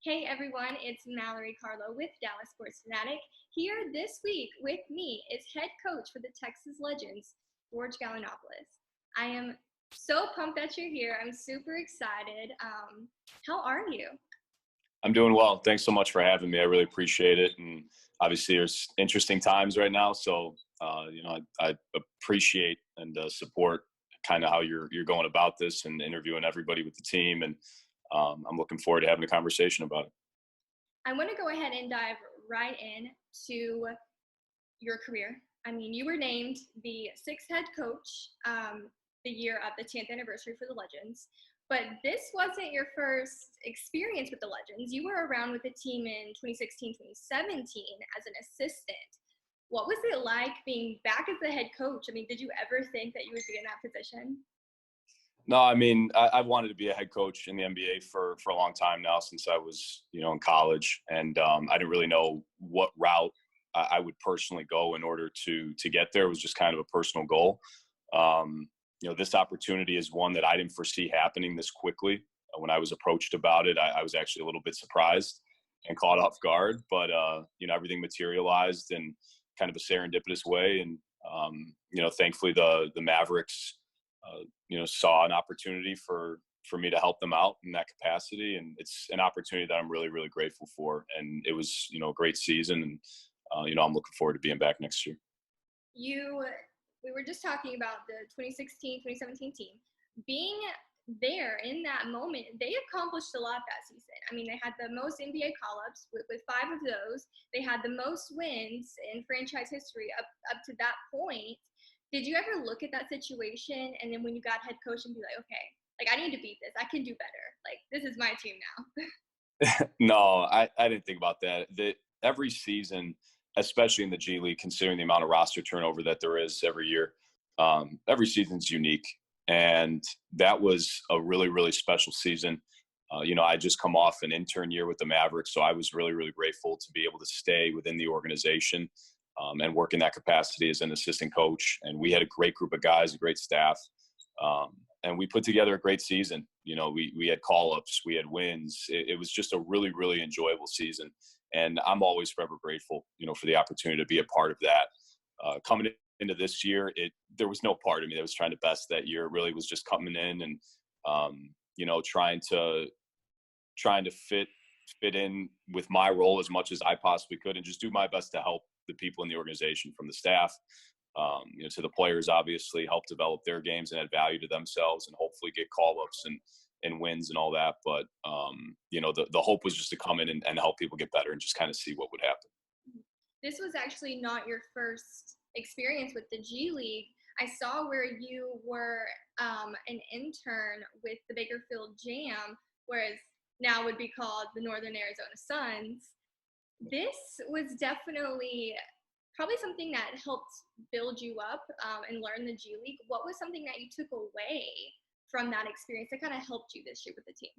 Hey everyone, it's Mallory Carlo with Dallas Sports Fanatic. Here this week with me is head coach for the Texas Legends, George Galanopoulos. I am so pumped that you're here. I'm super excited. How are you? I'm doing well. Thanks so much for having me. I really appreciate it. And obviously, there's interesting times right now, so I appreciate and support kind of how you're going about this and interviewing everybody with the team. And I'm looking forward to having a conversation about it. I want to go ahead and dive right in to your career. I mean, you were named the sixth head coach the year of the 10th anniversary for the Legends. But this wasn't your first experience with the Legends. You were around with the team in 2016, 2017 as an assistant. What was it like being back as the head coach? I mean, did you ever think that you would be in that position? No, I mean, I've wanted to be a head coach in the NBA for a long time now, since I was, in college. And I didn't really know what route I would personally go in order to get there. It was just kind of a personal goal. This opportunity is one that I didn't foresee happening this quickly. When I was approached about it, I was actually a little bit surprised and caught off guard. But, everything materialized in kind of a serendipitous way. And, thankfully the Mavericks, saw an opportunity for me to help them out in that capacity. And it's an opportunity that I'm really, really grateful for. And it was, a great season. And, I'm looking forward to being back next year. We were just talking about the 2016, 2017 team. Being there in that moment, they accomplished a lot that season. I mean, they had the most NBA call-ups with 5 of those. They had the most wins in franchise history up to that point. Did you ever look at that situation and then when you got head coach and be like, okay, like I need to beat this. I can do better. Like this is my team now. No, I didn't think about that. Every season, especially in the G League, considering the amount of roster turnover that there is every year, every season's unique. And that was a really, really special season. I just come off an intern year with the Mavericks, so I was really, really grateful to be able to stay within the organization and work in that capacity as an assistant coach. And we had a great group of guys, a great staff, and we put together a great season. We had call-ups, we had wins. It was just a really, really enjoyable season. And I'm always forever grateful, for the opportunity to be a part of that. Coming into this year, there was no part of me that was trying to best that year. It really was just coming in and, trying to fit in with my role as much as I possibly could and just do my best to help the people in the organization, from the staff, to the players, obviously help develop their games and add value to themselves and hopefully get call-ups and wins and all that. But, the hope was just to come in and help people get better and just kind of see what would happen. This was actually not your first experience with the G League. I saw where you were an intern with the Bakersfield Jam, whereas now would be called the Northern Arizona Suns. This was definitely probably something that helped build you up and learn the G League. What was something that you took away from that experience that kind of helped you this year with the team?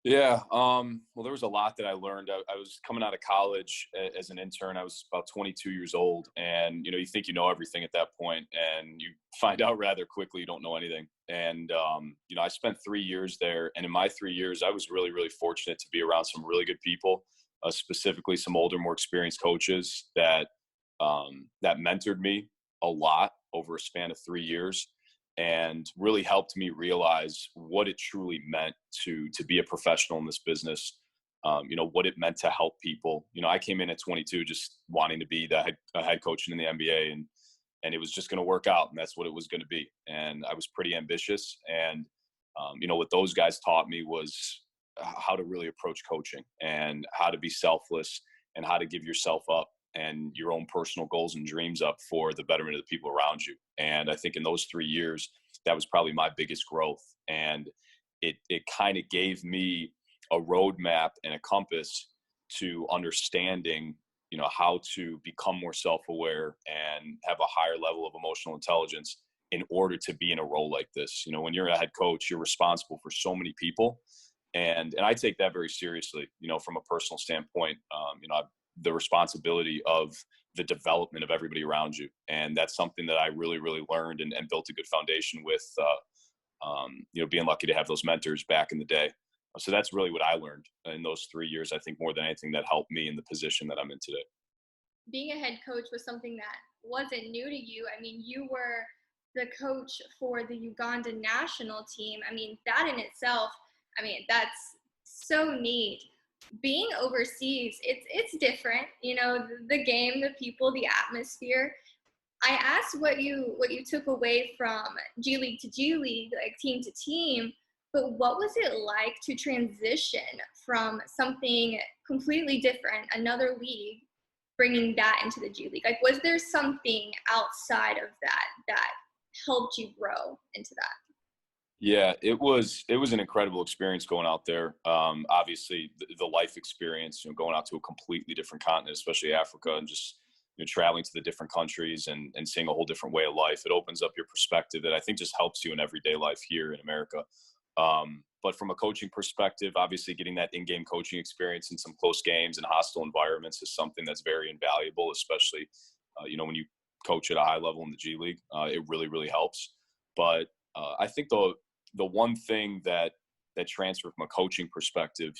Yeah. Well, there was a lot that I learned. I was coming out of college as an intern. I was about 22 years old. And, you think you know everything at that point, and you find out rather quickly you don't know anything. And, I spent 3 years there. And in my 3 years, I was really, really fortunate to be around some really good people, specifically some older, more experienced coaches that mentored me a lot over a span of 3 years, and really helped me realize what it truly meant to be a professional in this business. What it meant to help people. I came in at 22 just wanting to be a head coach in the NBA, and it was just going to work out, and that's what it was going to be. And I was pretty ambitious, and what those guys taught me was how to really approach coaching and how to be selfless and how to give yourself up and your own personal goals and dreams up for the betterment of the people around you. And I think in those 3 years, that was probably my biggest growth. And it kind of gave me a roadmap and a compass to understanding, how to become more self-aware and have a higher level of emotional intelligence in order to be in a role like this. When you're a head coach, you're responsible for so many people. And I take that very seriously, from a personal standpoint. The responsibility of the development of everybody around you. And that's something that I really, really learned and built a good foundation with, being lucky to have those mentors back in the day. So that's really what I learned in those 3 years, I think, more than anything that helped me in the position that I'm in today. Being a head coach was something that wasn't new to you. I mean, you were the coach for the Uganda national team. I mean, that in itself, I mean, that's so neat. Being overseas, it's different, you know, the game, the people, the atmosphere. I asked what you took away from G League to G League, like team to team, but what was it like to transition from something completely different, another league, bringing that into the G League? Like, was there something outside of that helped you grow into that? Yeah, it was an incredible experience going out there. Obviously, the life experience, going out to a completely different continent, especially Africa, and just traveling to the different countries and seeing a whole different way of life. It opens up your perspective that I think just helps you in everyday life here in America. But from a coaching perspective, obviously getting that in-game coaching experience in some close games and hostile environments is something that's very invaluable, especially when you coach at a high level in the G League. It really, really helps. But I think the one thing that transferred from a coaching perspective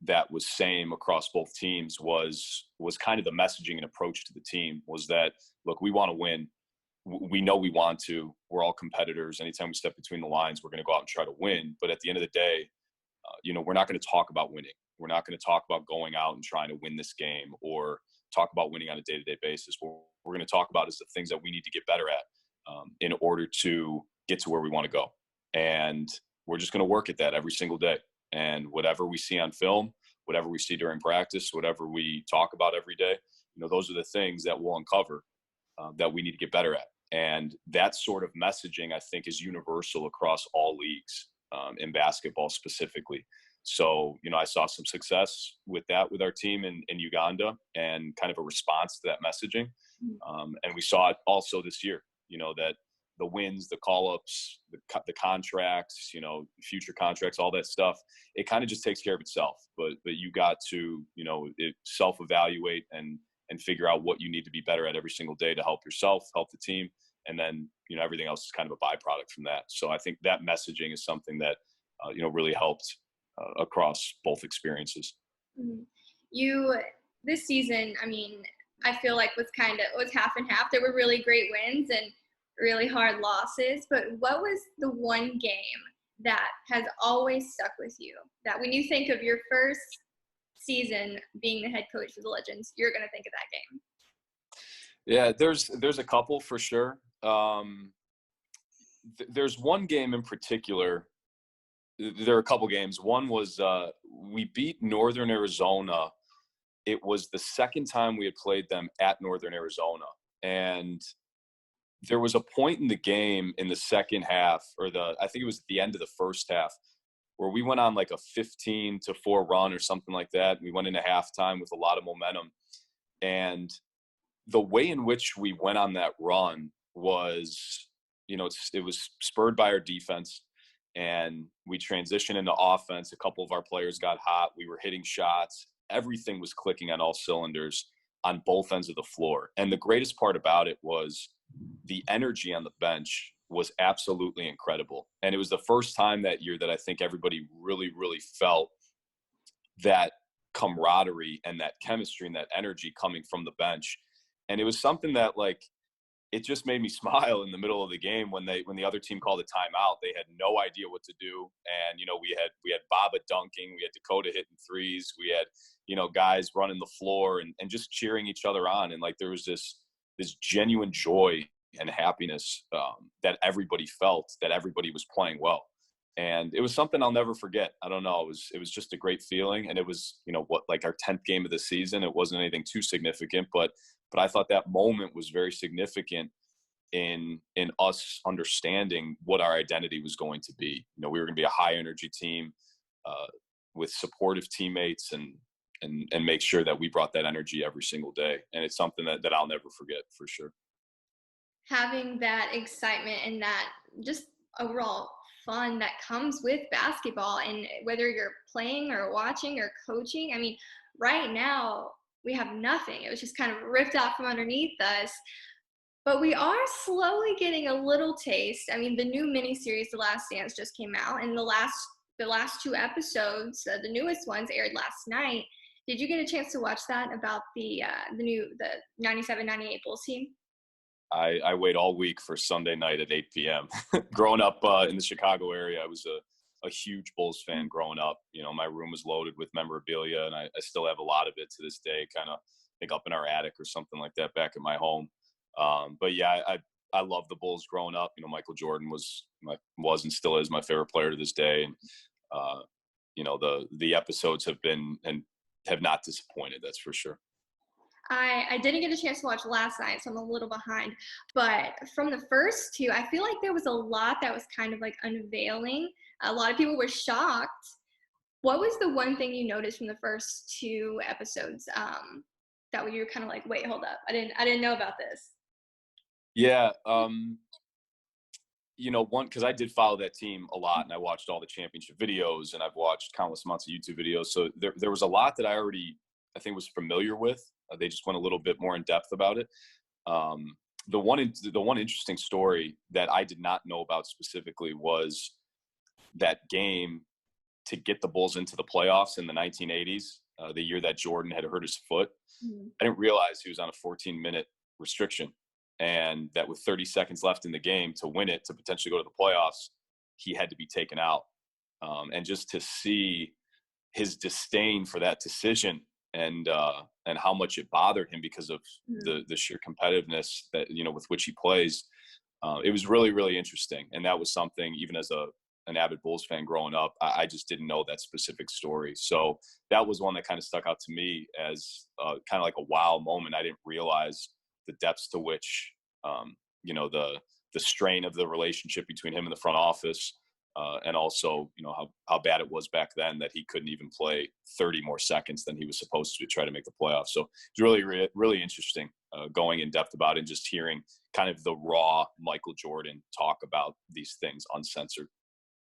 that was same across both teams was kind of the messaging and approach to the team was that, look, we want to win. We know we want to. We're all competitors. Anytime we step between the lines, we're going to go out and try to win. But at the end of the day, we're not going to talk about winning. We're not going to talk about going out and trying to win this game or talk about winning on a day-to-day basis. What we're going to talk about is the things that we need to get better at in order to get to where we want to go. And we're just going to work at that every single day. And whatever we see on film, whatever we see during practice, whatever we talk about every day, those are the things that we'll uncover that we need to get better at. And that sort of messaging, I think, is universal across all leagues in basketball specifically. So, I saw some success with that with our team in Uganda and kind of a response to that messaging. And we saw it also this year, that the wins, the call-ups, the contracts, future contracts, all that stuff, it kind of just takes care of itself. But you got to, self-evaluate and figure out what you need to be better at every single day to help yourself, help the team. And then, everything else is kind of a byproduct from that. So I think that messaging is something that, really helped across both experiences. You, this season, I mean, I feel like was half and half. There were really great wins and really hard losses, but what was the one game that has always stuck with you, that when you think of your first season being the head coach for the Legends, you're going to think of that game? Yeah, there's a couple for sure. There's one game in particular. There are a couple games. One was we beat Northern Arizona. It was the second time we had played them at Northern Arizona. And there was a point in the game in the second half, I think it was the end of the first half, where we went on like a 15-4 run or something like that. We went into halftime with a lot of momentum. And the way in which we went on that run was, it was spurred by our defense. And we transitioned into offense. A couple of our players got hot. We were hitting shots. Everything was clicking on all cylinders on both ends of the floor. And the greatest part about it was the energy on the bench was absolutely incredible. And it was the first time that year that I think everybody really, really felt that camaraderie and that chemistry and that energy coming from the bench. And it was something that, like, it just made me smile in the middle of the game when the other team called a timeout. They had no idea what to do. And, we had Baba dunking, we had Dakota hitting threes, we had, guys running the floor and just cheering each other on. And like, there was this genuine joy and happiness that everybody felt, that everybody was playing well. And it was something I'll never forget. I don't know. It was just a great feeling. And it was, like our 10th game of the season. It wasn't anything too significant, but I thought that moment was very significant in us understanding what our identity was going to be. We were going to be a high energy team with supportive teammates and make sure that we brought that energy every single day. And it's something that I'll never forget for sure. Having that excitement and that just overall fun that comes with basketball, and whether you're playing or watching or coaching, I mean, right now we have nothing. It was just kind of ripped out from underneath us. But we are slowly getting a little taste. I mean, the new miniseries, The Last Dance, just came out, and the last the last 2 episodes, the newest ones aired last night. Did you get a chance to watch that about the 97-98 Bulls team? I wait all week for Sunday night at 8 p.m. Growing up in the Chicago area, I was a huge Bulls fan growing up. My room was loaded with memorabilia, and I still have a lot of it to this day, kind of, I think, up in our attic or something like that back at my home. But yeah, I love the Bulls growing up. Michael Jordan was and still is my favorite player to this day. And, the episodes have been and have not disappointed. That's for sure. I didn't get a chance to watch last night, so I'm a little behind. But from the first 2, I feel like there was a lot that was kind of like unveiling. A lot of people were shocked. What was the one thing you noticed from the first 2 episodes that you were kind of like, wait, hold up, I didn't know about this? Yeah, one, because I did follow that team a lot, and I watched all the championship videos, and I've watched countless amounts of YouTube videos. So there was a lot that I think was familiar with. They just went a little bit more in depth about it. The one interesting story that I did not know about specifically was that game to get the Bulls into the playoffs in the 1980s, the year that Jordan had hurt his foot. Mm-hmm. I didn't realize he was on a 14-minute restriction, and that with 30 seconds left in the game to win it, to potentially go to the playoffs, he had to be taken out. And just to see his disdain for that decision, and how much it bothered him because of the sheer competitiveness that, with which he plays. It was really, really interesting. And that was something, even as an avid Bulls fan growing up, I just didn't know that specific story. So that was one that kind of stuck out to me as kind of like a wow moment. I didn't realize the depths to which, the strain of the relationship between him and the front office, and also, how bad it was back then that he couldn't even play 30 more seconds than he was supposed to try to make the playoffs. So it's really, really interesting going in depth about it and just hearing kind of the raw Michael Jordan talk about these things uncensored.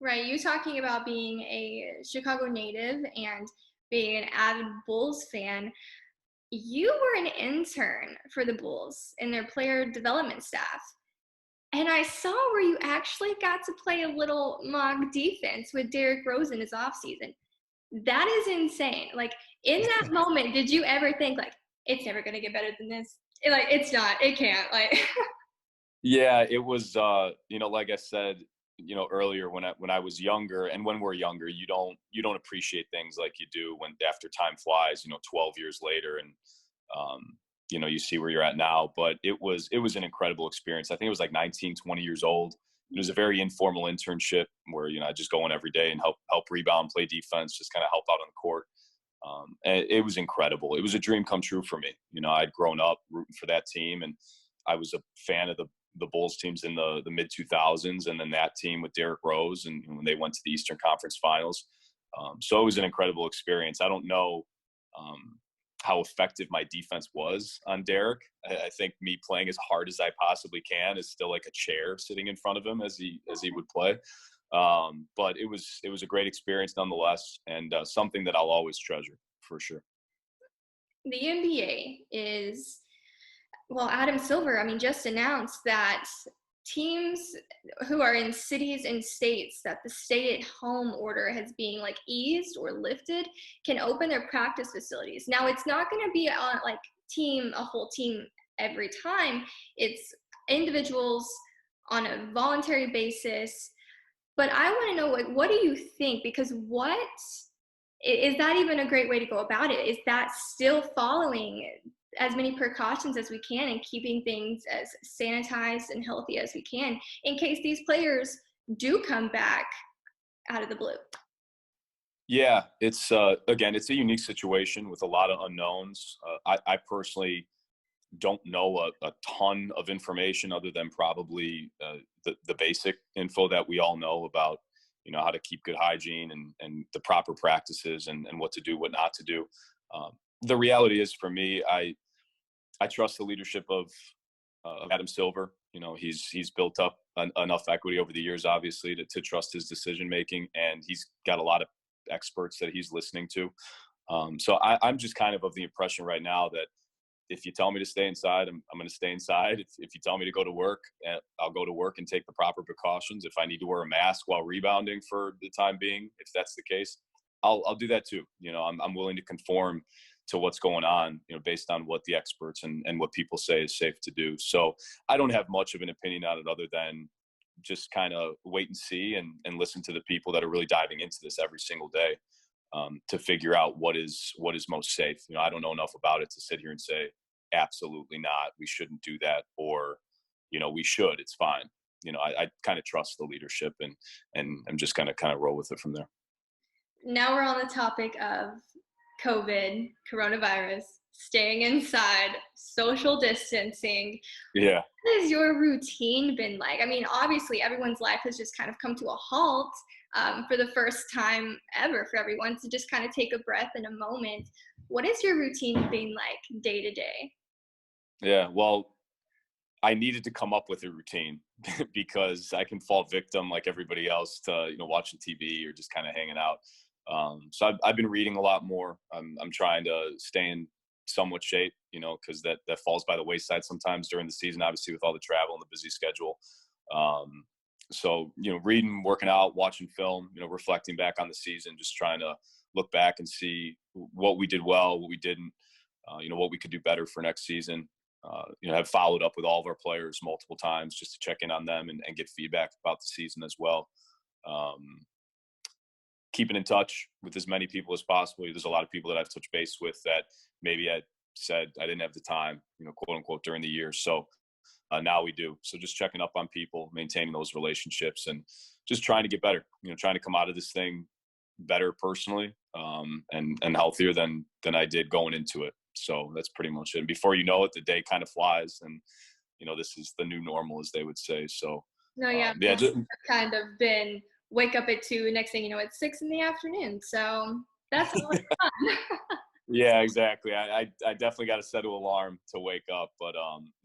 Right. You talking about being a Chicago native and being an avid Bulls fan. You were an intern for the Bulls in their player development staff. And I saw where you actually got to play a little mock defense with Derrick Rose in his offseason. That is insane. Like, in that moment, did you ever think, like, it's never going to get better than this? It's not. It can't. Yeah, it was, like I said, earlier when I was younger, and when we're younger, you don't appreciate things like you do when after time flies, 12 years later, and, you see where you're at now. But it was an incredible experience. I think it was like 19, 20 years old. It was a very informal internship where, I just go in every day and help rebound, play defense, just kind of help out on the court. And it was incredible. It was a dream come true for me. I'd grown up rooting for that team, and I was a fan of the Bulls teams in the mid 2000s, and then that team with Derrick Rose, and when they went to the Eastern Conference Finals. So it was an incredible experience. I don't know how effective my defense was on Derrick. I think me playing as hard as I possibly can is still like a chair sitting in front of him as he would play. But it was a great experience nonetheless, and something that I'll always treasure for sure. The NBA is, well, Adam Silver, just announced that teams who are in cities and states that the stay-at-home order has been eased or lifted can open their practice facilities. Now, it's not going to be on a whole team every time. It's individuals on a voluntary basis. But I want to know, what do you think? Because what is that even a great way to go about it? Is that still following as many precautions as we can and keeping things as sanitized and healthy as we can in case these players do come back out of the blue? Yeah, it's again, it's a unique situation with a lot of unknowns. I personally don't know a ton of information other than probably the basic info that we all know about, how to keep good hygiene and the proper practices and what to do, what not to do. The reality is, for me, I trust the leadership of Adam Silver. He's built up enough equity over the years, obviously, to trust his decision making, and he's got a lot of experts that he's listening to. So I'm just kind of the impression right now that if you tell me to stay inside, I'm going to stay inside. If you tell me to go to work, I'll go to work and take the proper precautions. If I need to wear a mask while rebounding for the time being, if that's the case, I'll do that too. You know, I'm willing to conform to what's going on, you know, based on what the experts and what people say is safe to do. So I don't have much of an opinion on it other than just kind of wait and see and listen to the people that are really diving into this every single day, to figure out what is most safe. You know, I don't know enough about it to sit here and say, absolutely not, we shouldn't do that, or, you know, we should, it's fine. You know, I kind of trust the leadership, and I'm just going to kind of roll with it from there. Now we're on the topic of COVID, coronavirus, staying inside, social distancing. Yeah. What has your routine been like? I mean, obviously everyone's life has just kind of come to a halt, for the first time ever for everyone to just kind of take a breath in a moment. What has your routine been like day to day? Yeah. Well, I needed to come up with a routine because I can fall victim like everybody else to, you know, watching TV or just kind of hanging out. So I've been reading a lot more. I'm trying to stay in somewhat shape, you know, because that falls by the wayside sometimes during the season, obviously with all the travel and the busy schedule. So, you know, reading, working out, watching film, you know, reflecting back on the season, just trying to look back and see what we did well, what we didn't, you know, what we could do better for next season. You know, have followed up with all of our players multiple times just to check in on them and get feedback about the season as well. Keeping in touch with as many people as possible. There's a lot of people that I've touched base with that maybe I said I didn't have the time, you know, quote unquote, during the year. So now we do. So just checking up on people, maintaining those relationships, and just trying to get better, you know, trying to come out of this thing better personally, and healthier than I did going into it. So that's pretty much it. And before you know it, the day kind of flies, and, you know, this is the new normal, as they would say. So No, yeah, yeah, just, kind of been wake up at 2, next thing you know, it's 6 in the afternoon. So that's always fun. yeah, exactly. I definitely got to set an alarm to wake up, but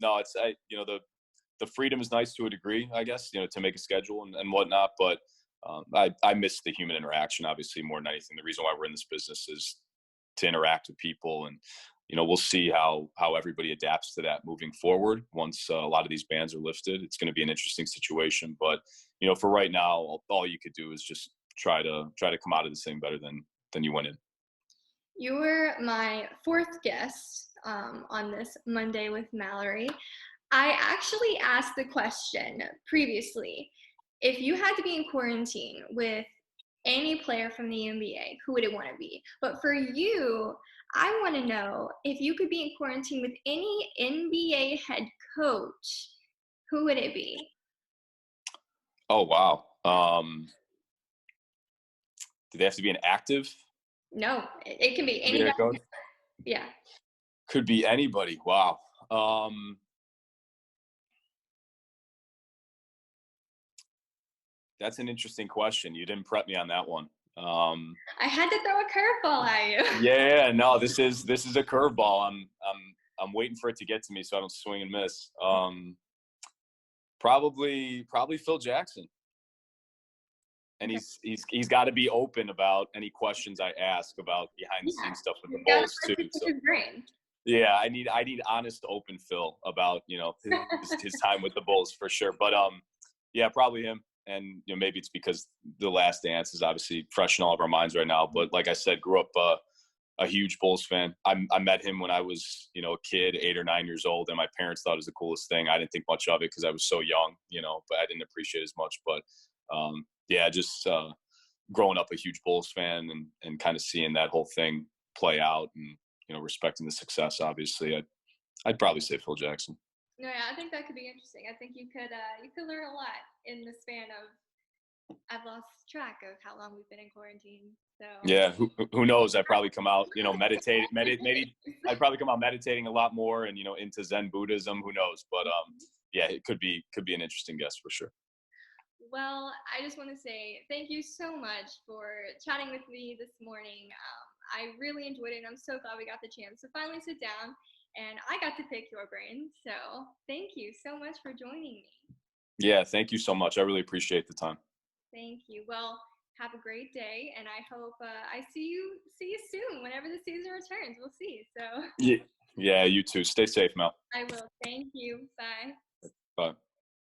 no, you know, the freedom is nice to a degree, I guess, you know, to make a schedule and whatnot, but I miss the human interaction, obviously, more than anything. The reason why we're in this business is to interact with people, and, you know, we'll see how everybody adapts to that moving forward. Once a lot of these bans are lifted, it's going to be an interesting situation, but, you know, for right now, all you could do is just try to come out of this thing better than you went in. You were my 4th guest, on this Monday with Mallory. I actually asked the question previously, if you had to be in quarantine with any player from the NBA, who would it want to be? But for you, I want to know if you could be in quarantine with any NBA head coach, who would it be? Oh, wow. Do they have to be an active No, it can be NBA anybody. coach? Yeah. Could be anybody. Wow. That's an interesting question. You didn't prep me on that one. I had to throw a curveball at you. Yeah, no, this is a curveball. I'm waiting for it to get to me so I don't swing and miss. Probably Phil Jackson. And he's got to be open about any questions I ask about behind the scenes stuff with the Bulls too. So, His brain. yeah, I need honest, open Phil about, you know, his time with the Bulls for sure. But yeah, probably him. And, you know, maybe it's because The Last Dance is obviously fresh in all of our minds right now. But like I said, grew up a huge Bulls fan. I met him when I was, you know, a kid, 8 or 9 years old, and my parents thought it was the coolest thing. I didn't think much of it because I was so young, you know, but I didn't appreciate it as much. But yeah, just growing up a huge Bulls fan and kind of seeing that whole thing play out, and, you know, respecting the success, obviously, I'd probably say Phil Jackson. No, yeah, I think that could be interesting. I think you could learn a lot in the span of, I've lost track of how long we've been in quarantine. So Yeah, who knows? I'd probably come out, you know, maybe I'd probably come out meditating a lot more and, you know, into Zen Buddhism. Who knows? But yeah, it could be an interesting guest for sure. Well, I just want to say thank you so much for chatting with me this morning. I really enjoyed it, and I'm so glad we got the chance to finally sit down, and I got to pick your brain. So thank you so much for joining me. Yeah, thank you so much. I really appreciate the time. Thank you. Well, have a great day, and I hope I see you soon whenever the season returns. We'll see. So Yeah, Yeah, you too. Stay safe, Mel. I will. Thank you. Bye. Bye.